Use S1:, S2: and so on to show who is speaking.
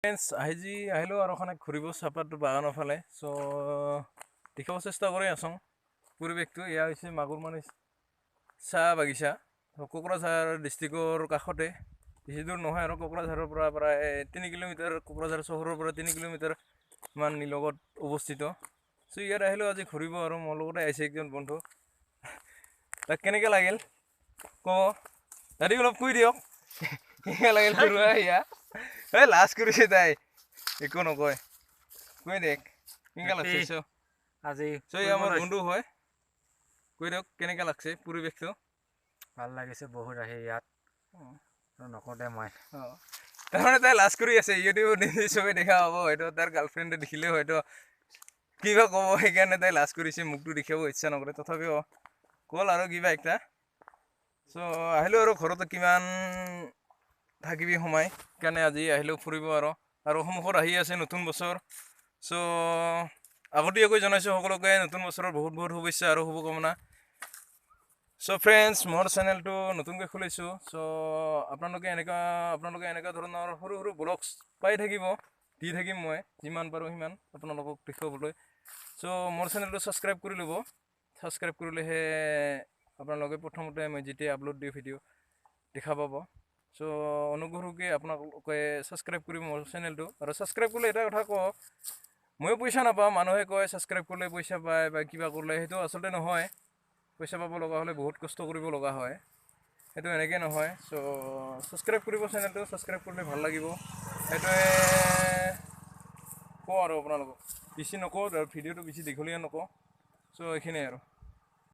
S1: Friends আহিলোঁ আৰু এখন ঘূৰিব চাহপাত বাগানৰ ফালে চ' দেখাব চেষ্টা কৰি আছোঁ পৰিৱেশটো। এয়া হৈছে মাগুৰমাৰী চাহ বাগিচা, কোকৰাঝাৰ ডিষ্ট্ৰিক্টৰ কাষতে, বেছি দূৰ নহয় আৰু কোকৰাঝাৰৰ পৰা প্ৰায় 3 কিলোমিটাৰ, কোকৰাঝাৰ চহৰৰ পৰা 3 কিলোমিটাৰ মান নিলগত অৱস্থিত। চ' ইয়াত আহিলোঁ আজি ঘূৰিব আৰু মোৰ লগতে আহিছে একজন বন্ধু। তাক কেনেকৈ লাগিল ক'ব, দাদী অলপ কৈ দিয়ক কেনেকৈ লাগিল ঘূৰোৱা এয়া। এই লাজ কৰিছে তাই, একো নকয়, কৈ দেখ কেনেকৈ লাগছে।
S2: আজি
S1: আমাৰ বন্ধু হয়, কৈ দিয়ক কেনেকৈ লাগছে পৰিৱেশটো।
S2: ভাল লাগিছে বহুত আহি ইয়াত, নকওঁতে মই
S1: তাৰমানে তাই লাজ কৰি আছে, ইউটিউবত চবে দেখা পাব, হয়তো তাৰ গাৰ্লফ্ৰেণ্ডে দেখিলেও হয়তো কিবা ক'ব, সেইকাৰণে তাই লাজ কৰিছে, মোকতো দেখাব ইচ্ছা নকৰে। তথাপিও ক'ল আৰু কিবা একটা। চ' আহিলোঁ আৰু ঘৰতে কিমান থাকিবি সোমাই, সেইকাৰণে আজি আহিলোঁ ফুৰিব আৰু সন্মুখত আহি আছে নতুন বছৰ। চ' আগতীয়াকৈ জনাইছোঁ সকলোকে নতুন বছৰৰ বহুত বহুত শুভেচ্ছা আৰু শুভকামনা। চ' ফ্ৰেণ্ডছ, মোৰ চেনেলটো নতুনকৈ খুলিছোঁ। চ' আপোনালোকে এনেকুৱা ধৰণৰ সৰু সৰু ব্লগছ পাই থাকিব, দি থাকিম মই যিমান পাৰোঁ সিমান আপোনালোকক দেখুৱাবলৈ। চ' মোৰ চেনেলটো ছাবস্ক্ৰাইব কৰি ল'ব, ছাবস্ক্ৰাইব কৰিলেহে আপোনালোকে প্ৰথমতে মই যেতিয়া আপলোড দিওঁ ভিডিঅ' দেখা পাব। চ' অনুগ্ৰহকৈ আপোনালোকে ছাবস্ক্ৰাইব কৰিব মোৰ চেনেলটো। আৰু ছাবস্ক্ৰাইব কৰিলে এটা কথা কওঁ, ময়ো পইচা নাপাওঁ। মানুহে কয় ছাবস্ক্ৰাইব কৰিলে পইচা পায় বা কিবা কৰিলে, সেইটো আচলতে নহয়। পইচা পাব লগা হ'লে বহুত কষ্ট কৰিব লগা হয়, সেইটো এনেকৈ নহয়। চ' ছাবস্ক্ৰাইব কৰিব চেনেলটো, ছাবস্ক্ৰাইব কৰিলে ভাল লাগিব, সেইটোৱে কওঁ আৰু আপোনালোকক। বেছি নকওঁ, ভিডিঅ'টো বেছি দীঘলীয়া নকওঁ। চ' এইখিনিয়ে আৰু।